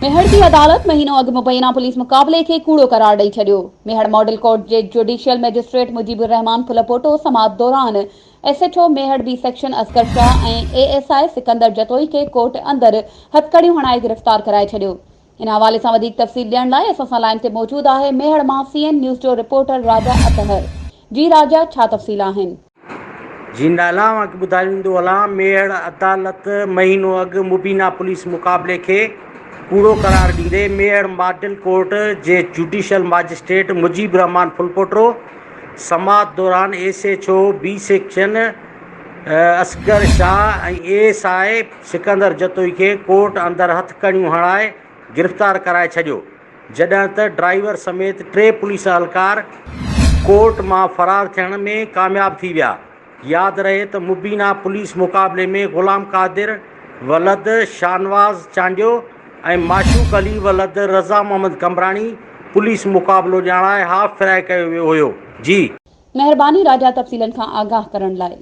मेहर की अदालत महीनों अॻु मुबैना पुलिस मुक़ाबले के कूड़ो करार ॾेई छॾियो। मेहर मॉडल कोर्ट जे जुडिशियल मैजिस्ट्रेट मुजीबुर रहमान फुलपोटो समाअत दौरान SHO मेहर बी सेक्शन असगर शाह ऐं ASI सिकंदर जतोई के कोर्ट अंदर हथकड़ियूं हणाए गिरफ़्तार कराए छॾियो। इन हवाले सां वधीक तफ़सील ॾियण लाइ असां सां लाइन ते मौजूद आहे मेहर मां CN न्यूज़ जो रिपोर्टर राजा अतहर। जी राजा, छा तफ़सील आहिनि? जी नाला ॿुधाईंदो हलां। मेहर अदालत महीनो अॻु मुबीना पुलिस मुक़ाबले खे कूड़ो करार ॾींदे मेहर मॉडल कोर्ट जे जुडिशियल मैजिस्ट्रेट मुजीबुर रहमान फुलपोटो समाअत दौरान SHO B section Asghar Shah ऐं ASI सिकंदर जतोई खे कोर्ट अंदर हथकड़ियूं हणाए गिरफ़्तार कराए छॾियो, जॾहिं त ड्राइवर समेत 3 पुलिस एहलकार कोर्ट मां फ़रार थियण में कामयाब थी विया। यादि रहे त मुबीना पुलिस मुक़ाबले में ग़ुलाम क़ादिर वलद शाहनवाज़ चांडियो ऐं माशूक अली वलद रज़ा मोहम्मद कमराणी पुलिस मुक़ाबलो ॼाणाए हाफ़ फ्राए कयो वियो हुयो। जी महिरबानी राजा, तफ़सीलनि खां आगाह करण लाइ।